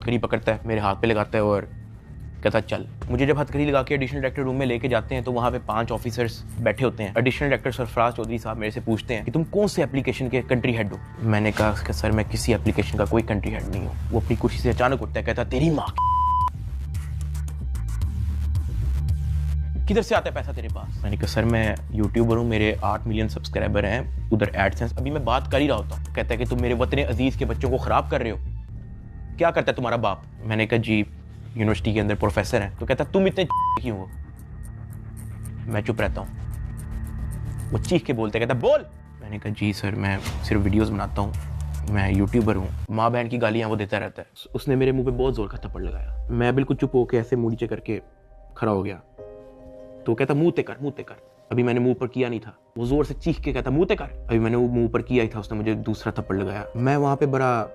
हथकड़ी पकड़ता है, मेरे हाथ पे लगाता है और कहता चल। मुझे जब हथकड़ी लगा के एडिशनल डायरेक्टर रूम में लेके जाते हैं तो वहाँ पे 5 ऑफिसर्स बैठे होते हैं। एडिशनल डायरेक्टर सरफराज चौधरी साहब मेरे से पूछते हैं कि तुम कौन से एप्लीकेशन के कंट्री हेड हो। मैंने कहा कि सर मैं किसी एप्लीकेशन का कोई कंट्री हेड नहीं हूँ। वो अपनी कुर्सी से अचानक उठता है, कहता तेरी माँ किधर से आता है पैसा तेरे पास। मैंने कहा सर मैं यूट्यूबर हूँ, मेरे 8 मिलियन सब्सक्राइबर हैं, उधर एडसेंस। अभी मैं बात कर ही रहा होता हूँ। कहता है कि तुम मेरे वतन अजीज के बच्चों को खराब कर रहे हो, क्या करता है तुम्हारा बाप। मैंने कहा जी यूनिवर्सिटी के अंदर प्रोफेसर हैं। तो कहता तुम इतने क्यों हो। मैं चुप रहता हूँ। वो चीख के बोलते, कहता बोल। मैंने कहा जी सर मैं सिर्फ वीडियोस बनाता हूँ, मैं यूट्यूबर हूँ। माँ बहन की गालियाँ वो देता रहता है। उसने मेरे मुंह पे बहुत जोर का थप्पड़ लगाया। मैं बिल्कुल चुप होकर ऐसे मुँह नीचे करके खड़ा हो गया। तो कहता मुँह ते कर। अभी मैंने मुंह पर किया नहीं था। वो जोर से चीख के कहता मुँह ते कर। अभी मैंने वो मुंह पर किया ही था, उसने मुझे दूसरा थप्पड़ लगाया। मैं वहाँ पे बड़ा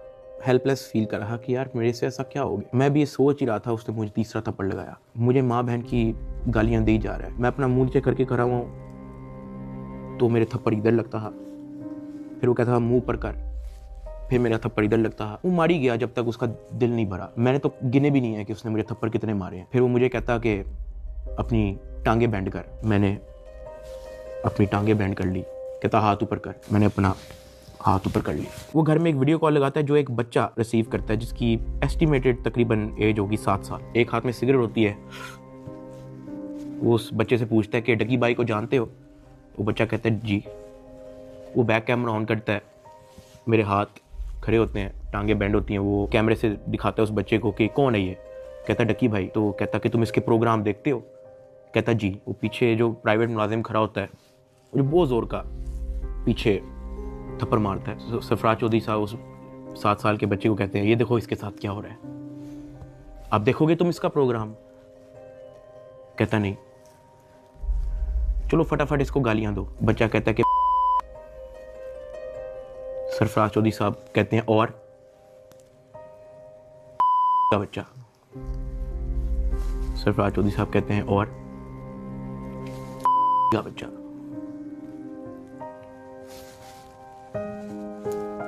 हेल्पलेस फील कर रहा कि यार मेरे से ऐसा क्या हो गया। मैं भी ये सोच ही रहा था, उसने मुझे तीसरा थप्पड़ लगाया। मुझे माँ बहन की गालियाँ दी जा रहा है। मैं अपना मुंह नीचे करके खड़ा हुआ हूँ तो मेरे थप्पड़ इधर लगता है, फिर वो कहता मुंह पर कर, फिर मेरा थप्पड़ इधर लगता है। वो मारी गया जब तक उसका दिल नहीं भरा। मैंने तो गिने भी नहीं है कि उसने मुझे थप्पड़ कितने मारे हैं। फिर वो मुझे कहता कि अपनी टांगे बैंड कर। मैंने अपनी टांगे बैंड कर ली। कहता हाथ ऊपर कर। मैंने अपना हाथ ऊपर कर ली। वो घर में एक वीडियो कॉल लगाता है जो एक बच्चा रिसीव करता है जिसकी एस्टिमेटेड तकरीबन एज होगी 7 साल। एक हाथ में सिगरेट होती है। वो उस बच्चे से पूछता है कि डकी बाई को जानते हो। वो बच्चा कहता है जी। वो बैक कैमरा ऑन करता है, मेरे हाथ खड़े होते हैं, टांगे बैंड होती हैं। वो कैमरे से दिखाता है उस बच्चे को कि कौन है ये। कहता डकी भाई। तो कहता कि तुम इसके प्रोग्राम देखते हो। कहता जी। वो पीछे जो प्राइवेट मुलाजिम खड़ा होता है वो बहुत जोर का पीछे थप्पड़ मारता है। सरफराज चौधरी साहब उस 7 साल के बच्चे को कहते हैं ये देखो इसके साथ क्या हो रहा है, आप देखोगे तुम इसका प्रोग्राम। कहता नहीं, चलो फटाफट इसको गालियां दो। बच्चा कहता है कि सरफराज चौधरी साहब कहते हैं और का बच्चा। सरफराज चौधरी साहब कहते हैं और का बच्चा।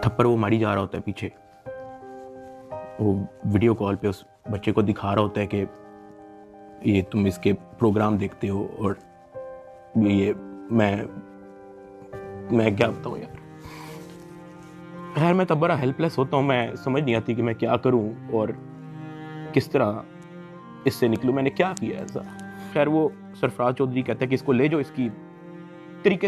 थप्पड़ वो मारी जा रहा होता है पीछे। वो वीडियो कॉल पे उस बच्चे को दिखा रहा होता है कि ये तुम इसके प्रोग्राम देखते हो और ये मैं क्या बताऊं यार। खैर मैं तब बड़ा हेल्पलेस होता हूँ। मैं समझ नहीं आती कि मैं क्या करूं और किस तरह इससे निकलूं। मैंने क्या किया ऐसा। खैर वो सरफराज चौधरी कहता है कि इसको ले जाओ, इसकी तरीके से